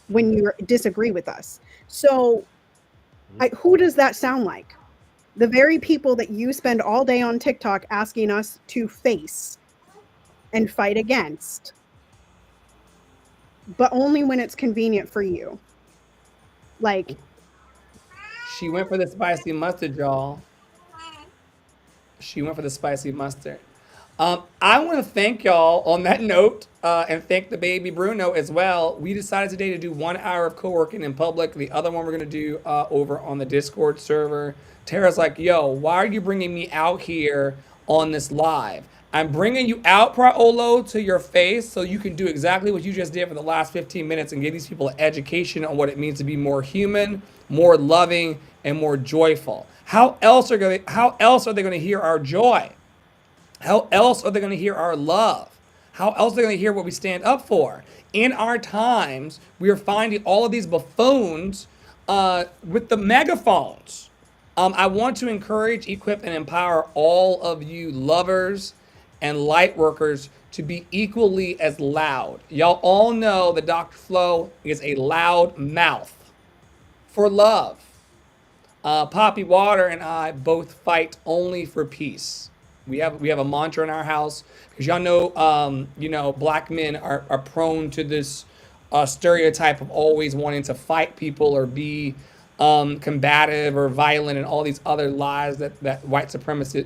C: when you disagree with us. So, who does that sound like? The very people that you spend all day on TikTok asking us to face and fight against, but only when it's convenient for you. Like,
A: She went for the spicy mustard, y'all. She went for the spicy mustard. I want to thank y'all on that note, and thank the baby Bruno as well. We decided today to do 1 hour of co-working in public. The other one we're going to do over on the Discord server. Tara's like, yo, why are you bringing me out here on this live? I'm bringing you out, Praolo, to your face so you can do exactly what you just did for the last 15 minutes and give these people an education on what it means to be more human, more loving, and more joyful. How else are they going to hear our joy? How else are they going to hear our love? How else are they going to hear what we stand up for? In our times, we are finding all of these buffoons with the megaphones. I want to encourage, equip, and empower all of you lovers and light workers to be equally as loud. Y'all all know that Dr. Flo is a loud mouth for love. Poppy Water and I both fight only for peace. We have a mantra in our house because y'all know black men are prone to this stereotype of always wanting to fight people or be combative or violent and all these other lies that white supremacy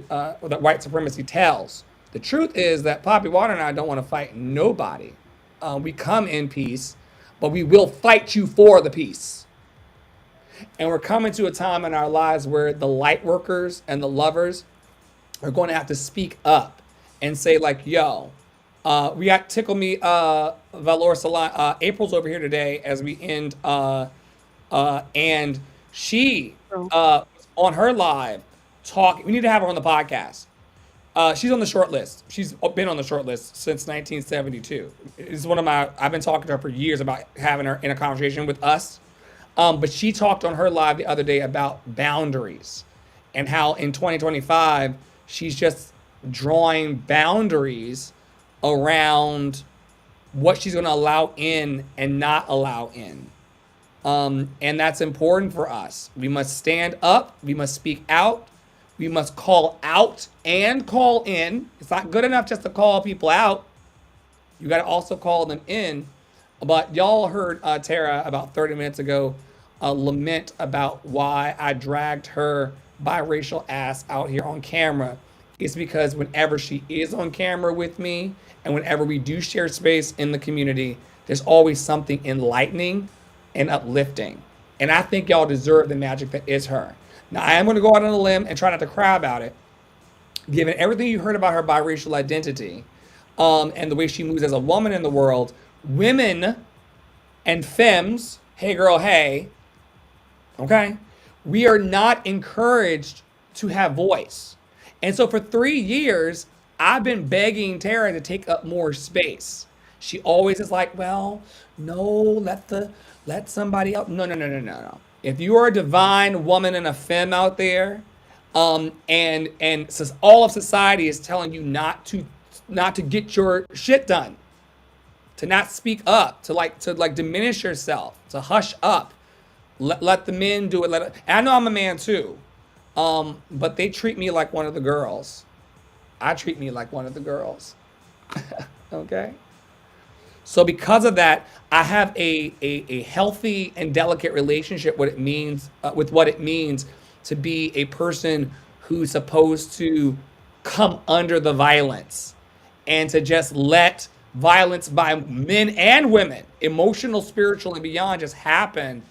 A: tells. The truth is that Poppy Water and I don't want to fight nobody. We come in peace, but we will fight you for the peace. And we're coming to a time in our lives where the light workers and the lovers are going to have to speak up and say like, yo, we got Tickle Me, Valor Salon. April's over here today as we end, and she on her live talking. We need to have her on the podcast. She's on the short list. She's been on the short list since 1972. It's one of my. I've been talking to her for years about having her in a conversation with us. But she talked on her live the other day about boundaries and how in 2025 she's just drawing boundaries around what she's going to allow in and not allow in. And that's important for us. We must stand up. We must speak out. We must call out and call in. It's not good enough just to call people out. You got to also call them in. But y'all heard Tara about 30 minutes ago lament about why I dragged her biracial ass out here on camera. It's because whenever she is on camera with me and whenever we do share space in the community, there's always something enlightening and uplifting. And I think y'all deserve the magic that is her. Now, I am going to go out on a limb and try not to cry about it. Given everything you heard about her biracial identity and the way she moves as a woman in the world, women and femmes, hey girl, hey, okay, we are not encouraged to have voice. And so for 3 years, I've been begging Tara to take up more space. She always is like, well, no, let somebody else. No. If you are a divine woman and a femme out there, and all of society is telling you not to get your shit done, to not speak up, to diminish yourself, to hush up, let the men do it. And I know I'm a man too, but they treat me like one of the girls. I treat me like one of the girls. Okay. So because of that, I have a healthy and delicate relationship with what it means to be a person who's supposed to come under the violence and to just let violence by men and women, emotional, spiritual, and beyond, just happen.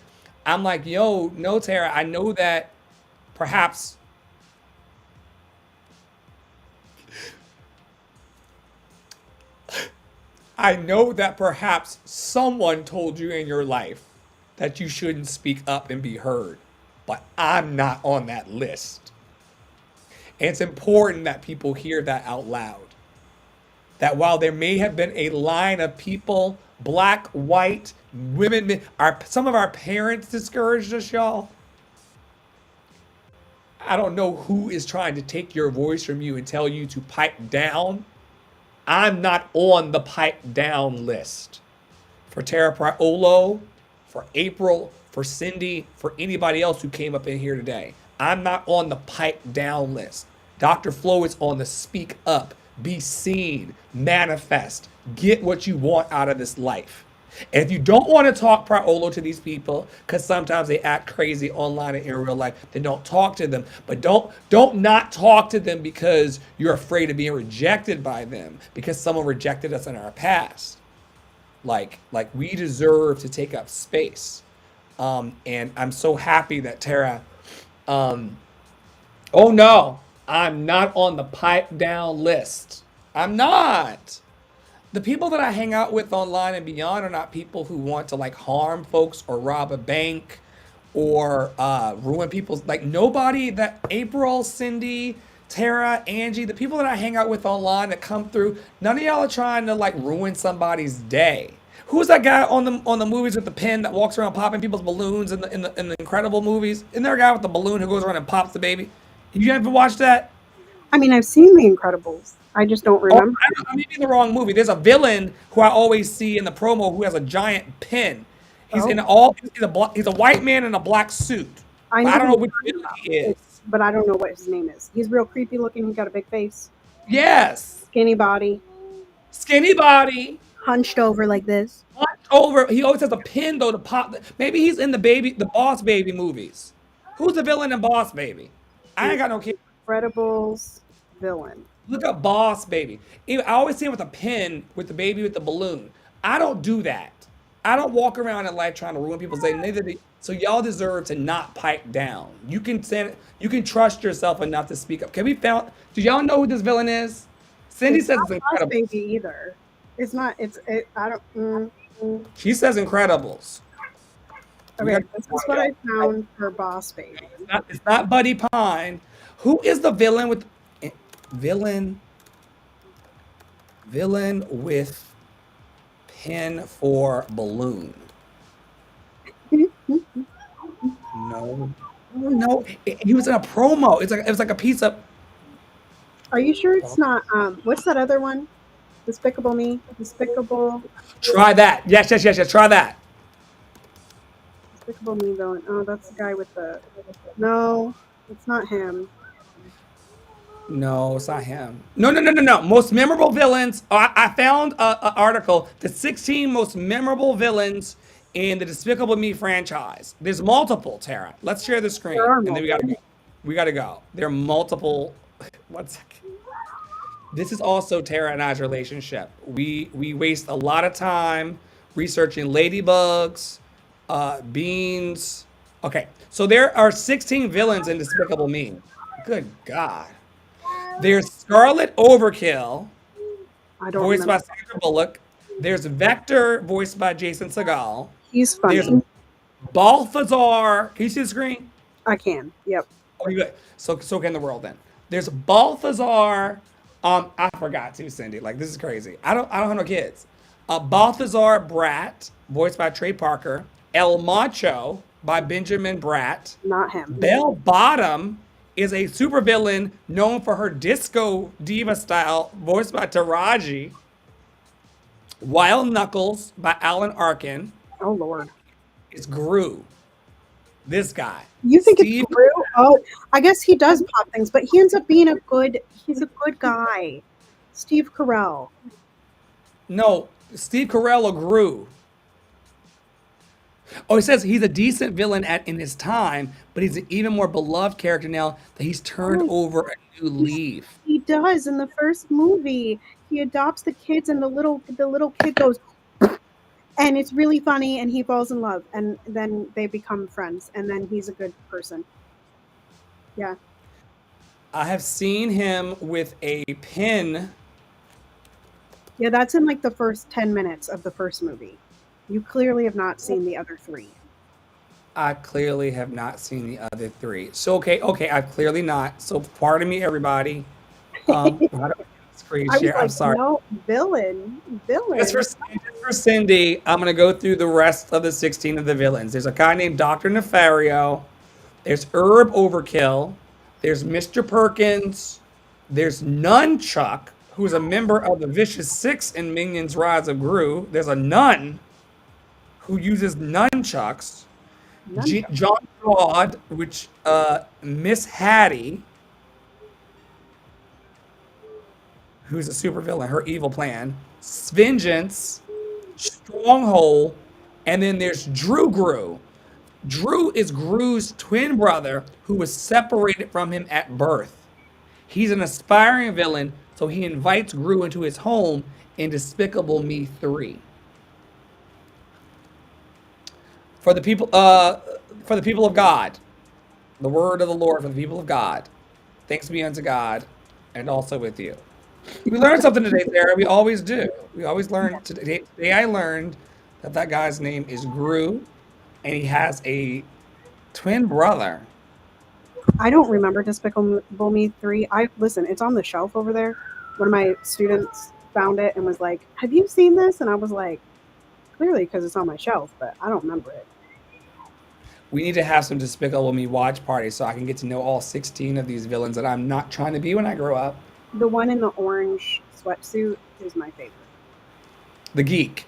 A: I'm like, yo, no, Tara, I know that perhaps someone told you in your life that you shouldn't speak up and be heard, but I'm not on that list. And it's important that people hear that out loud. That while there may have been a line of people, black, white, women, men, some of our parents discouraged us, y'all. I don't know who is trying to take your voice from you and tell you to pipe down. I'm not on the pipe down list. For Tara Priolo, for April, for Cindy, for anybody else who came up in here today. I'm not on the pipe down list. Dr. Flo is on the speak up, be seen, manifest, get what you want out of this life. And if you don't want to talk Priolo to these people, because sometimes they act crazy online and in real life, then don't talk to them. But don't not talk to them because you're afraid of being rejected by them because someone rejected us in our past. Like we deserve to take up space. And I'm so happy that Tara. Um, oh no, I'm not on the pipe down list. I'm not. The people that I hang out with online and beyond are not people who want to like harm folks or rob a bank or ruin people's like nobody that April, Cindy, Tara, Angie, the people that I hang out with online that come through, none of y'all are trying to like ruin somebody's day. Who's that guy on the movies with the pen that walks around popping people's balloons in the Incredible movies? Isn't there a guy with the balloon who goes around and pops the baby? You ever watched that?
C: I mean, I've seen The Incredibles. I just don't
A: Oh,
C: remember.
A: I'm maybe in the wrong movie. There's a villain who I always see in the promo who has a giant pin. He's
C: Oh,
A: in all. He's a white man in a black suit.
C: I
A: But
C: know
A: I don't
C: who
A: know
C: you're
A: which
C: talking
A: villain
C: about.
A: he is.
C: But I don't know what his name is. He's real creepy looking. He's got a big face,
A: Yes,
C: skinny body,
A: skinny body,
C: hunched over like this.
A: hunched over. He always has a pin though to pop. Maybe he's in the Boss Baby movies. Who's the villain in Boss Baby? I
C: The
A: ain't got no kids.
C: Incredibles villain.
A: Look up Boss Baby. I always see him with a pin with the baby with the balloon. I don't do that. I don't walk around in life trying to ruin people's day. So y'all deserve to not pipe down. You can trust yourself enough to speak up. Can we found? Do y'all know who this villain is? Cindy
C: It's
A: says
C: not
A: it's
C: Boss
A: Incredibles.
C: Baby either. It's not. It's. I don't.
A: She says Incredibles. We
C: Okay,
A: got.
C: this is what I found for Boss Baby.
A: It's not Buddy Pine. Who is the villain with villain? Villain with pin for balloon. No, no. He was in a promo. It was like a piece of.
C: Are you sure it's not? What's that other one? Despicable Me. Despicable.
A: Try that. Yes, yes, yes, yes. Try that.
C: Despicable Me villain. Oh, that's the guy with the. No, it's not him.
A: No, it's not him. No, no, no, no, no. Most memorable villains. I found an article. The 16 most memorable villains in the Despicable Me franchise. There's multiple, Tara. Let's share the
C: There
A: screen,
C: are
A: and then we gotta
C: multiple.
A: go. We gotta go. There are multiple. One second. This is also Tara and I's relationship. We waste a lot of time researching ladybugs, beans. Okay, so there are 16 villains in Despicable Me. Good God. There's Scarlet Overkill,
C: I don't
A: voiced by
C: remember.
A: Sandra Bullock. There's Vector, voiced by Jason Segel.
C: He's
A: There's
C: funny.
A: Balthazar. Can you see the screen?
C: I can. Yep.
A: Oh, you good. So can the world then. There's Balthazar. I forgot to, Cindy. Like this is crazy. I don't have no kids. Balthazar Bratt, voiced by Trey Parker. El Macho by Benjamin Bratt.
C: Not him.
A: Bell Bottom is a supervillain known for her disco diva style, voiced by Taraji. Wild Knuckles by Alan Arkin.
C: Oh Lord.
A: It's Gru. This guy.
C: You think
A: Steve.
C: it's Gru? Oh, I guess he does pop things, but he ends up being a good. He's a good guy. Steve Carell.
A: No, Steve Carell or Gru. Oh, he says he's a decent villain in his time, but he's an even more beloved character now that he's turned over a new leaf.
C: He does in the first movie. He adopts the kids, and the little kid goes, and it's really funny. And he falls in love, and then they become friends, and then he's a good person. Yeah.
A: I have seen him with a pin.
C: Yeah, that's in like the first 10 minutes of the first movie. You clearly have not seen the other three.
A: I clearly have not seen the other three. So okay, I've clearly not. So pardon me, everybody. How do I get screen
C: I was
A: share? I'm
C: like,
A: sorry.
C: no, villain.
A: Just for Cindy, I'm gonna go through the rest of the 16 of the villains. There's a guy named Dr. Nefario. There's Herb Overkill. There's Mr. Perkins. There's Nunchuck, who's a member of the Vicious Six in Minions Rise of Gru. There's a nun who uses nunchucks. John God, which Miss Hattie, who's a supervillain, her evil plan. Vengeance, Stronghold, and then there's Drew Grew. Drew is Gru's twin brother who was separated from him at birth. He's an aspiring villain, so he invites Gru into his home in Despicable Me 3. For the people for the people of God, the word of the Lord for the people of God. Thanks be unto God and also with you. We learned something today, Sarah. We always do. We always learn today. Today I learned that that guy's name is Gru, and he has a twin brother.
C: I don't remember Despicable Me 3. I listen, it's on the shelf over there. One of my students found it and was like, "Have you seen this?" And I was like, "Clearly, because it's on my shelf, but I don't remember it."
A: We need to have some Despicable Me watch parties so I can get to know all 16 of these villains that I'm not trying to be when I grow up.
C: The one in the orange sweatsuit is my favorite.
A: The geek.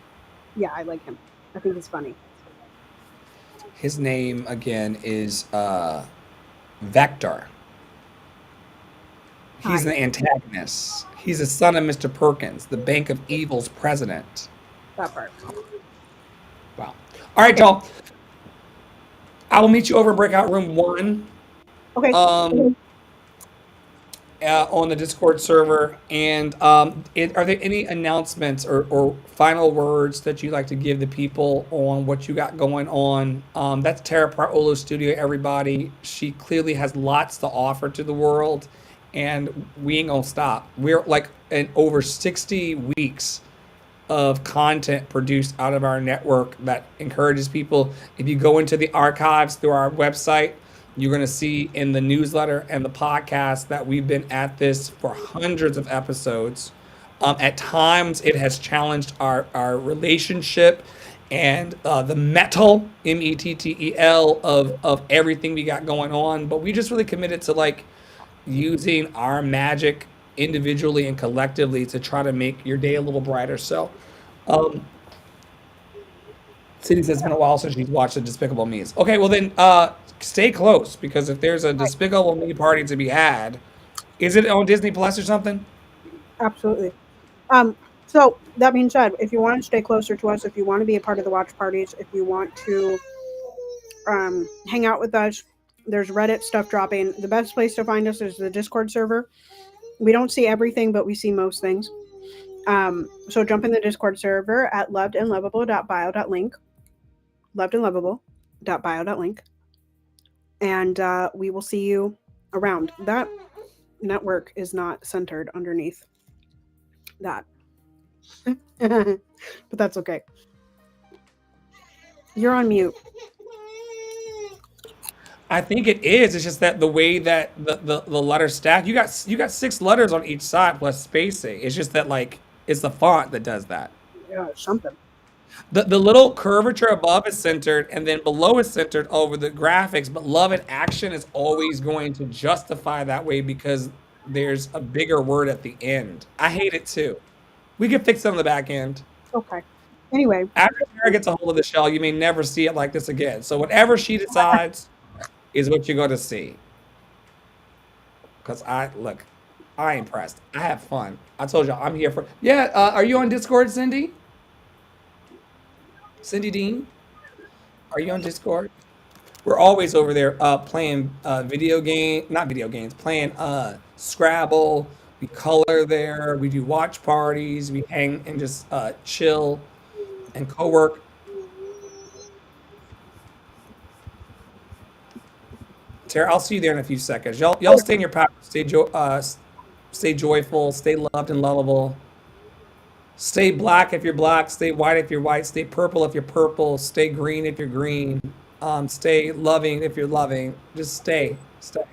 C: Yeah, I like him. I think he's funny.
A: His name again is Vector. He's
C: Hi.
A: the antagonist. He's the son of Mr. Perkins, the Bank of Evil's president.
C: That part.
A: Wow. All right,
C: Okay.
A: y'all. I will meet you over in breakout room 1.
C: Okay.
A: Um, on the Discord server. And are there any announcements or final words that you'd like to give the people on what you got going on? That's Tara Parolo Studio, everybody. She clearly has lots to offer to the world, and we ain't gonna stop. We're like in over 60 weeks of content produced out of our network that encourages people. If you go into the archives through our website, you're going to see in the newsletter and the podcast that we've been at this for hundreds of episodes. At times, it has challenged our relationship and the metal, METTEL, of everything we got going on. But we just really committed to like using our magic individually and collectively to try to make your day a little brighter. So, um, Cindy says it's been a while since she's watched the Despicable Me's. Okay, well then, stay close because if there's a
C: Right.
A: Despicable Me party to be had, is it on Disney Plus or something?
C: Absolutely. So that being said, if you want to stay closer to us, if you want to be a part of the watch parties, if you want to hang out with us, there's Reddit stuff dropping. The best place to find us is the Discord server. We don't see everything, but we see most things. So jump in the Discord server at lovedandlovable.bio.link, lovedandlovable.bio.link, and we will see you around. That network is not centered underneath that. But that's okay. You're on mute.
A: I think it is. It's just that the way that the letters stack, you got 6 letters on each side plus spacing. It's just that like it's the font that does that.
C: Yeah, something.
A: The little curvature above is centered, and then below is centered over the graphics. But love and action is always going to justify that way because there's a bigger word at the end. I hate it too. We can fix it on the back end.
C: Okay. Anyway,
A: After Sarah gets a hold of the shell, you may never see it like this again. So whatever she decides is what you're going to see. Because I ain't impressed. I have fun. I told y'all I'm here for. Yeah, are you on Discord, Cindy? Cindy Dean, are you on Discord? We're always over there playing not video games, playing Scrabble. We color there. We do watch parties. We hang and just chill and co-work. Tara, I'll see you there in a few seconds. Y'all stay in your power. Stay joyful. Stay loved and lovable. Stay black if you're black. Stay white if you're white. Stay purple if you're purple. Stay green if you're green. Stay loving if you're loving. Just stay. Stay.